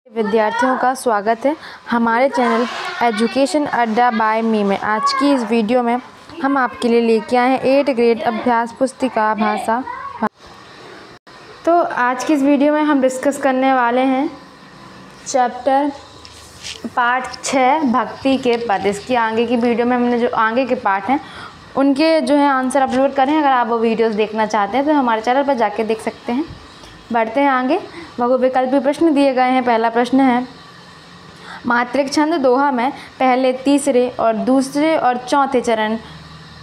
विद्यार्थियों का स्वागत है हमारे चैनल एजुकेशन अड्डा बाय मी में। आज की इस वीडियो में हम आपके लिए लेके आए हैं 8th ग्रेड अभ्यास पुस्तिका भाषा। तो आज की इस वीडियो में हम डिस्कस करने वाले हैं चैप्टर पार्ट 6 भक्ति के पद। इसकी आगे की वीडियो में हमने जो आगे के पार्ट हैं उनके जो है आंसर अपलोड करें। अगर आप वो वीडियोस देखना चाहते हैं तो हमारे चैनल पर जाके देख सकते हैं। बढ़ते हैं आगे। बहुविकल्पी प्रश्न दिए गए हैं। पहला प्रश्न है, मात्रिक छंद दोहा में पहले, तीसरे और दूसरे और चौथे चरण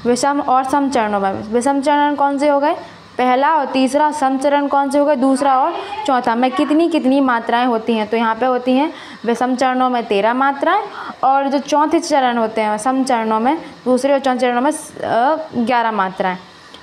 विषम और सम चरणों में। विषम चरण कौन से हो गए? पहला और तीसरा। सम चरण कौन से हो गए? दूसरा और चौथा। में कितनी कितनी मात्राएं होती हैं? तो यहाँ पे होती हैं विषम चरणों में 13 मात्राएं और जो चौथे चरण होते हैं सम चरणों में, दूसरे और चौथे चरणों में 11 मात्राएं।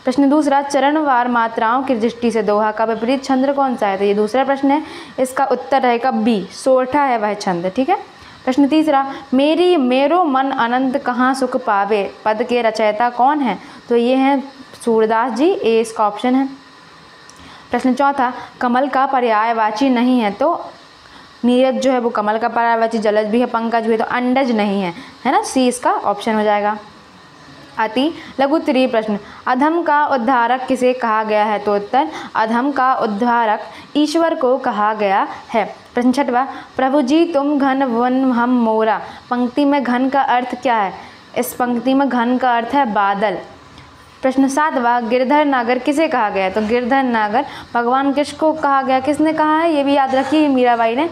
प्रश्न दूसरा, चरणवार मात्राओं की दृष्टि से दोहा का विपरीत छंद कौन सा है? तो ये दूसरा प्रश्न है। इसका उत्तर रहेगा बी, सोरठा है वह छंद। ठीक है। प्रश्न तीसरा, मेरो मन अनंत कहाँ सुख पावे पद के रचयिता कौन है? तो ये हैं सूरदास जी। ए इसका ऑप्शन है। प्रश्न चौथा, कमल का पर्यायवाची नहीं है। तो नीरज जो है वो कमल का पर्यायवाची, जलज भी है, पंकज भी है, तो अंडज नहीं है ना। सी इसका ऑप्शन हो जाएगा। अति लघु उत्तरीय प्रश्न, अधम का उद्धारक किसे कहा गया है? तो उत्तर, अधम का उद्धारक ईश्वर को कहा गया है। प्रश्न छठवा, प्रभु जी तुम घन वन हम मोरा। पंक्ति में घन का अर्थ क्या है? इस पंक्ति में घन का अर्थ है बादल। प्रश्न सातवा, गिरधर नागर किसे कहा गया है? तो गिरधर नागर भगवान कृष्ण को कहा गया। किसने कहा है? ये भी याद रखिए, मीराबाई ने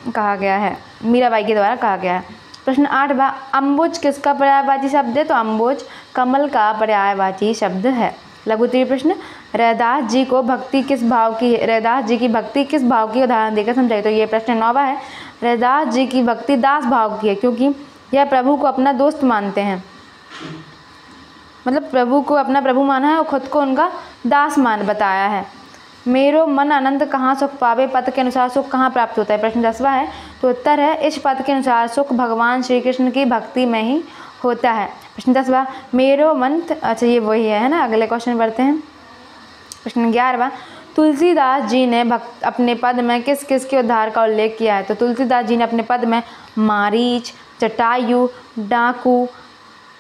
कहा गया है, मीराबाई के द्वारा कहा गया है। प्रश्न आठवां, अम्बुज किसका पर्यायवाची शब्द है? तो अम्बुज कमल का पर्यायवाची शब्द है। लघु उत्तरीय प्रश्न, रैदास जी को भक्ति किस भाव की है? रैदास जी की भक्ति किस भाव की? उदाहरण देकर समझाइए। तो ये प्रश्न 9वां है। रैदास जी की भक्ति दास भाव की है, क्योंकि यह प्रभु को अपना दोस्त मानते हैं। मतलब प्रभु को अपना प्रभु माना है और खुद को उनका दास मान बताया है। मेरो मन अनंत कहाँ सुख पावे पद के अनुसार सुख कहाँ प्राप्त होता है? प्रश्न 10वां है। तो उत्तर है, इस पद के अनुसार सुख भगवान श्री कृष्ण की भक्ति में ही होता है। प्रश्न 10वां, मेरो मन, अच्छा ये वही है ना। अगले क्वेश्चन बढ़ते हैं। प्रश्न 11वां, तुलसीदास जी ने अपने पद में किस किस के उद्धार का उल्लेख किया है? तो तुलसीदास जी ने अपने पद में मारीच, जटायु, डाकू,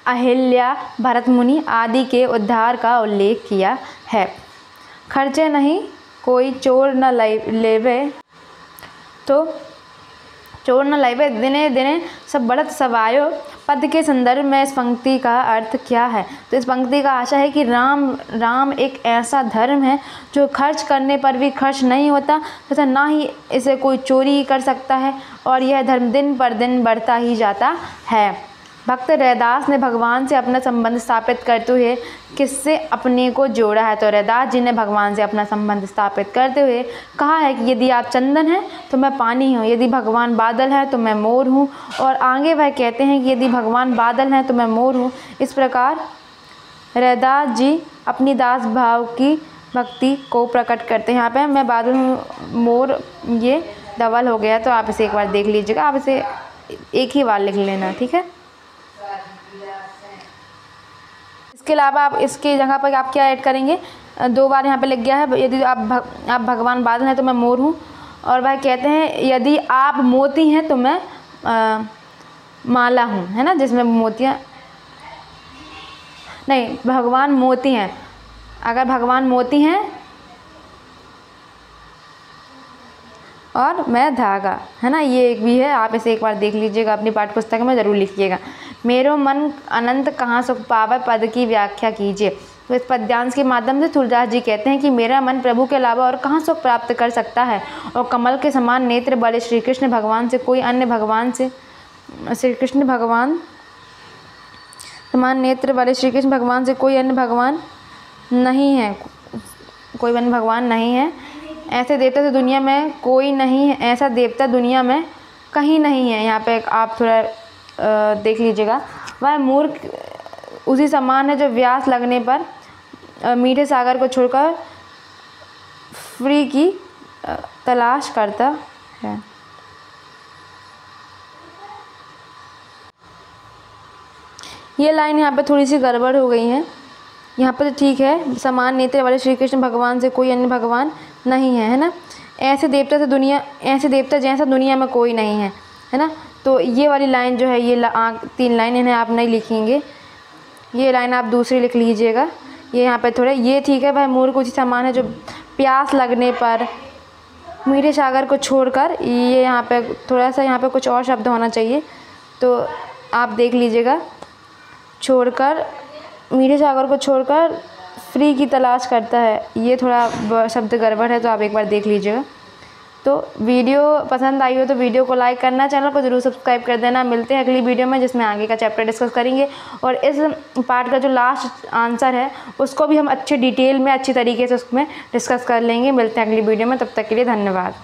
अहिल्या, भरत मुनि आदि के उद्धार का उल्लेख किया है। खर्चे नहीं कोई चोर न लेवे, तो चोर न लेवे दिने दिने सब बढ़त सवायो पद के संदर्भ में इस पंक्ति का अर्थ क्या है? तो इस पंक्ति का आशा है कि राम एक ऐसा धर्म है जो खर्च करने पर भी खर्च नहीं होता तथा ना ही इसे कोई चोरी कर सकता है, और यह धर्म दिन पर दिन बढ़ता ही जाता है। भक्त रैदास ने भगवान से अपना संबंध स्थापित करते हुए किससे अपने को जोड़ा है? तो रैदास जी ने भगवान से अपना संबंध स्थापित करते हुए कहा है कि यदि आप चंदन हैं तो मैं पानी हूँ, यदि भगवान बादल है तो मैं मोर हूँ, और आगे वह कहते हैं कि यदि भगवान बादल हैं तो मैं मोर हूँ। इस प्रकार रैदास जी अपनी दास भाव की भक्ति को प्रकट करते हैं। यहाँ पे मैं बादल हूँ, मोर, ये डबल हो गया, तो आप इसे एक बार देख लीजिएगा। आप इसे एक ही बार लिख लेना, ठीक है। इसके अलावा आप इसके जगह पर आप क्या ऐड करेंगे? 2 बार यहाँ पे लिख गया है, यदि आप भगवान बादल हैं तो मैं मोर हूँ, और वह कहते हैं यदि आप मोती हैं तो मैं माला हूँ, है ना, जिसमें मोतियाँ नहीं, भगवान मोती हैं। अगर भगवान मोती हैं और मैं धागा, है ना, ये एक भी है। आप इसे एक बार देख लीजिएगा, अपनी पाठ्य पुस्तक में ज़रूर लिखिएगा। मेरो मन अनंत कहाँ सुख पावे पद की व्याख्या कीजिए। तो इस पद्यांश के माध्यम से तुलसीदास जी कहते हैं कि मेरा मन प्रभु के अलावा और कहाँ सुख प्राप्त कर सकता है, और कमल के समान नेत्र वाले श्री कृष्ण भगवान से कोई अन्य भगवान से श्री कृष्ण भगवान समान नेत्र वाले श्री कृष्ण भगवान से कोई अन्य भगवान नहीं है, कोई अन्य भगवान नहीं है। ऐसे देवता तो दुनिया में कोई नहीं है, ऐसा देवता दुनिया में कहीं नहीं है। यहाँ पे आप थोड़ा देख लीजिएगा। वह मूर्ख उसी समान है जो व्यास लगने पर मीठे सागर को छोड़कर फ्री की तलाश करता है। ये लाइन यहाँ पे थोड़ी सी गड़बड़ हो गई है। यहाँ पर तो ठीक है, समान नेत्र वाले श्री कृष्ण भगवान से कोई अन्य भगवान नहीं है, है ना। ऐसे देवता जैसा दुनिया में कोई नहीं है ना। तो ये वाली लाइन जो है, ये 3 लाइन इन्हें आप नहीं लिखेंगे, ये लाइन आप दूसरी लिख लीजिएगा। ये यहाँ पे थोड़े ये ठीक है भाई। मूर्ख उसी समान है जो प्यास लगने पर मीठे सागर को छोड़कर, ये यहाँ पे थोड़ा सा यहाँ पे कुछ और शब्द होना चाहिए, तो आप देख लीजिएगा। छोड़कर, मीठे सागर को छोड़कर फ्री की तलाश करता है, ये थोड़ा शब्द गड़बड़ है, तो आप एक बार देख लीजिएगा। तो वीडियो पसंद आई हो तो वीडियो को लाइक करना, चैनल को ज़रूर सब्सक्राइब कर देना। मिलते हैं अगली वीडियो में जिसमें आगे का चैप्टर डिस्कस करेंगे, और इस पार्ट का जो लास्ट आंसर है उसको भी हम अच्छे डिटेल में अच्छी तरीके से उसमें डिस्कस कर लेंगे। मिलते हैं अगली वीडियो में, तब तक के लिए धन्यवाद।